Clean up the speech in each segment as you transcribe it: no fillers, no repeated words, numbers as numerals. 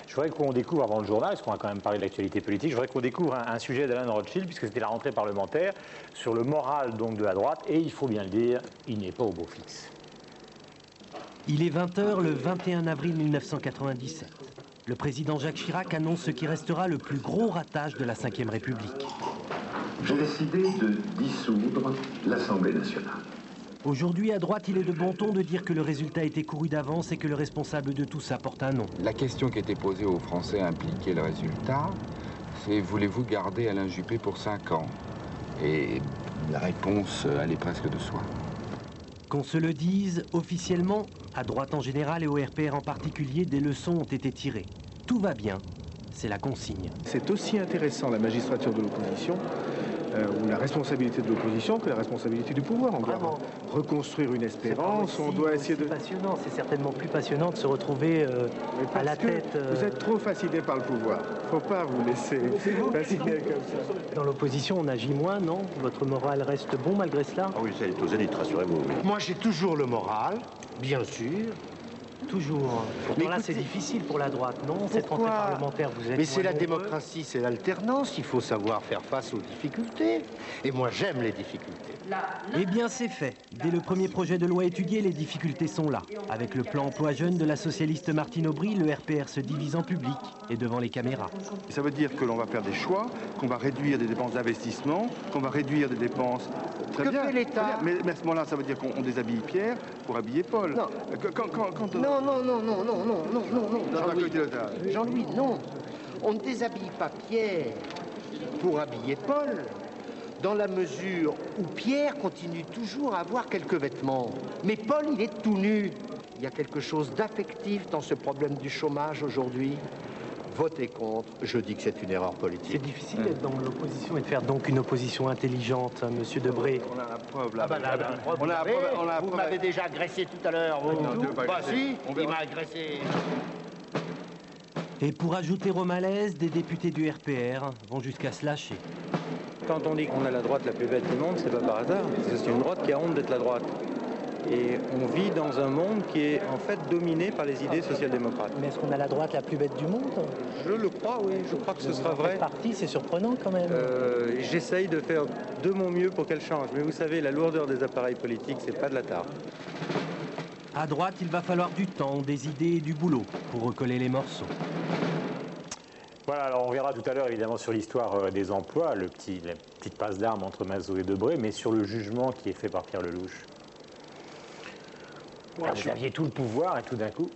Je voudrais qu'on découvre avant le journal, parce qu'on va quand même parler de l'actualité politique, je voudrais qu'on découvre un sujet d'Alain Rothschild, puisque c'était la rentrée parlementaire, sur le moral donc de la droite, et il faut bien le dire, il n'est pas au beau fixe. Il est 20 h le 21 avril 1997. Le président Jacques Chirac annonce ce qui restera le plus gros ratage de la Ve République. J'ai décidé de dissoudre l'Assemblée nationale. Aujourd'hui, à droite, il est de bon ton de dire que le résultat était couru d'avance et que le responsable de tout ça porte un nom. La question qui était posée aux Français impliquait le résultat. C'est voulez-vous garder Alain Juppé pour 5 ans? Et la réponse allait presque de soi. Qu'on se le dise, officiellement, à droite en général et au RPR en particulier, des leçons ont été tirées. Tout va bien, c'est la consigne. C'est aussi intéressant la magistrature de l'opposition, ou la responsabilité de l'opposition, que la responsabilité du pouvoir. On doit reconstruire une espérance, on doit essayer de... C'est passionnant, c'est certainement plus passionnant de se retrouver à la tête... Vous êtes trop fasciné par le pouvoir. Faut pas vous laisser fasciner comme ça. Dans l'opposition, on agit moins, non? Votre morale reste bon malgré cela? Ah oui, ça est aux zénith, rassurez-vous. Oui. Moi, j'ai toujours le moral, bien sûr. Toujours. Pourtant là, c'est difficile pour la droite, non? Cette rentrée parlementaire, vous êtes... Mais c'est la démocratie, c'est l'alternance. Il faut savoir faire face aux difficultés. Et moi, j'aime les difficultés. Eh bien, c'est fait. Dès le premier projet de loi étudié, les difficultés sont là. Avec le plan emploi jeune de la socialiste Martine Aubry, le RPR se divise en public et devant les caméras. Ça veut dire que l'on va faire des choix, qu'on va réduire des dépenses d'investissement, qu'on va réduire des dépenses... Que fait l'État? Mais à ce moment-là, ça veut dire qu'on déshabille Pierre pour habiller Paul. Non. Jean-Louis, non. On ne déshabille pas Pierre pour habiller Paul, dans la mesure où Pierre continue toujours à avoir quelques vêtements. Mais Paul, il est tout nu. Il y a quelque chose d'affectif dans ce problème du chômage aujourd'hui. Votez contre, je dis que c'est une erreur politique. C'est difficile d'être dans l'opposition et de faire donc une opposition intelligente, hein, monsieur Debré. On a la preuve là. Vous m'avez déjà agressé tout à l'heure. Bah si, il m'a agressé. Et pour ajouter au malaise, des députés du RPR vont jusqu'à se lâcher. Quand on dit qu'on a la droite la plus bête du monde, c'est pas par hasard. C'est une droite qui a honte d'être la droite. Et on vit dans un monde qui est en fait dominé par les idées social-démocrates. Mais est-ce qu'on a la droite la plus bête du monde? Je le crois, oui. Je crois que ce sera vrai. Parti, c'est surprenant quand même. J'essaye de faire de mon mieux pour qu'elle change. Mais vous savez, la lourdeur des appareils politiques, c'est pas de la tare. À droite, il va falloir du temps, des idées et du boulot pour recoller les morceaux. Voilà, alors on verra tout à l'heure évidemment sur l'histoire des emplois, la petite passe d'armes entre Mazot et Debré, mais sur le jugement qui est fait par Pierre Lellouche. Vous aviez tout le pouvoir et tout d'un coup...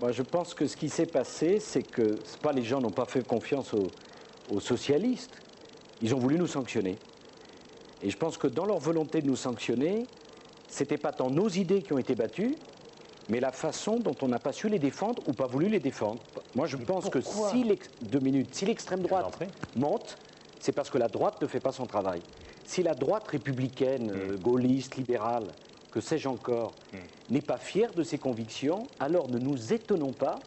Moi, je pense que ce qui s'est passé, c'est que les gens n'ont pas fait confiance aux socialistes. Ils ont voulu nous sanctionner. Et je pense que dans leur volonté de nous sanctionner, c'était pas tant nos idées qui ont été battues, mais la façon dont on n'a pas su les défendre ou pas voulu les défendre. Moi, je pense que si l'extrême droite monte, c'est parce que la droite ne fait pas son travail. Si la droite républicaine, gaulliste, libérale, que sais-je encore, n'est pas fière de ses convictions, alors ne nous étonnons pas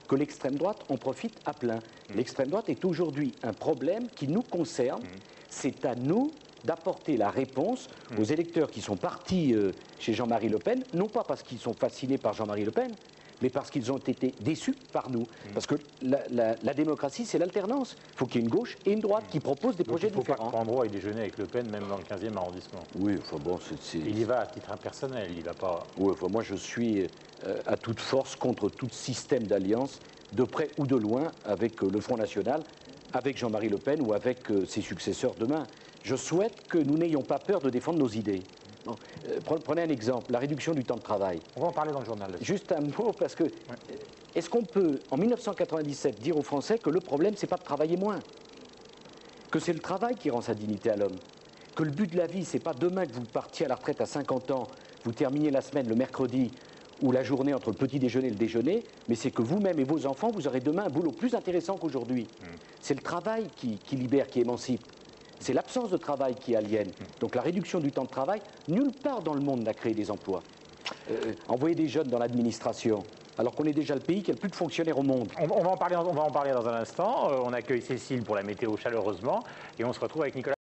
que l'extrême droite en profite à plein. L'extrême droite est aujourd'hui un problème qui nous concerne. C'est à nous d'apporter la réponse aux électeurs qui sont partis chez Jean-Marie Le Pen, non pas parce qu'ils sont fascinés par Jean-Marie Le Pen, mais parce qu'ils ont été déçus par nous. Parce que la démocratie, c'est l'alternance. Il faut qu'il y ait une gauche et une droite qui proposent des projets différents. Il ne faut pas prendre droit et déjeuner avec Le Pen, même dans le 15e arrondissement. Oui, enfin bon, il y va à titre personnel, il ne va pas... Oui, enfin moi je suis à toute force contre tout système d'alliance, de près ou de loin, avec le Front National, avec Jean-Marie Le Pen ou avec ses successeurs demain. Je souhaite que nous n'ayons pas peur de défendre nos idées. Bon, prenez un exemple, la réduction du temps de travail. On va en parler dans le journal. Juste un mot, parce que est-ce qu'on peut, en 1997, dire aux Français que le problème, c'est pas de travailler moins, que c'est le travail qui rend sa dignité à l'homme, que le but de la vie, c'est pas demain que vous partiez à la retraite à 50 ans, vous terminez la semaine le mercredi ou la journée entre le petit déjeuner et le déjeuner, mais c'est que vous-même et vos enfants, vous aurez demain un boulot plus intéressant qu'aujourd'hui. C'est le travail qui libère, qui émancipe. C'est l'absence de travail qui aliène. Donc la réduction du temps de travail, nulle part dans le monde n'a créé des emplois. Envoyer des jeunes dans l'administration, alors qu'on est déjà le pays qui a le plus de fonctionnaires au monde. On va en parler dans un instant. On accueille Cécile pour la météo chaleureusement et on se retrouve avec Nicolas.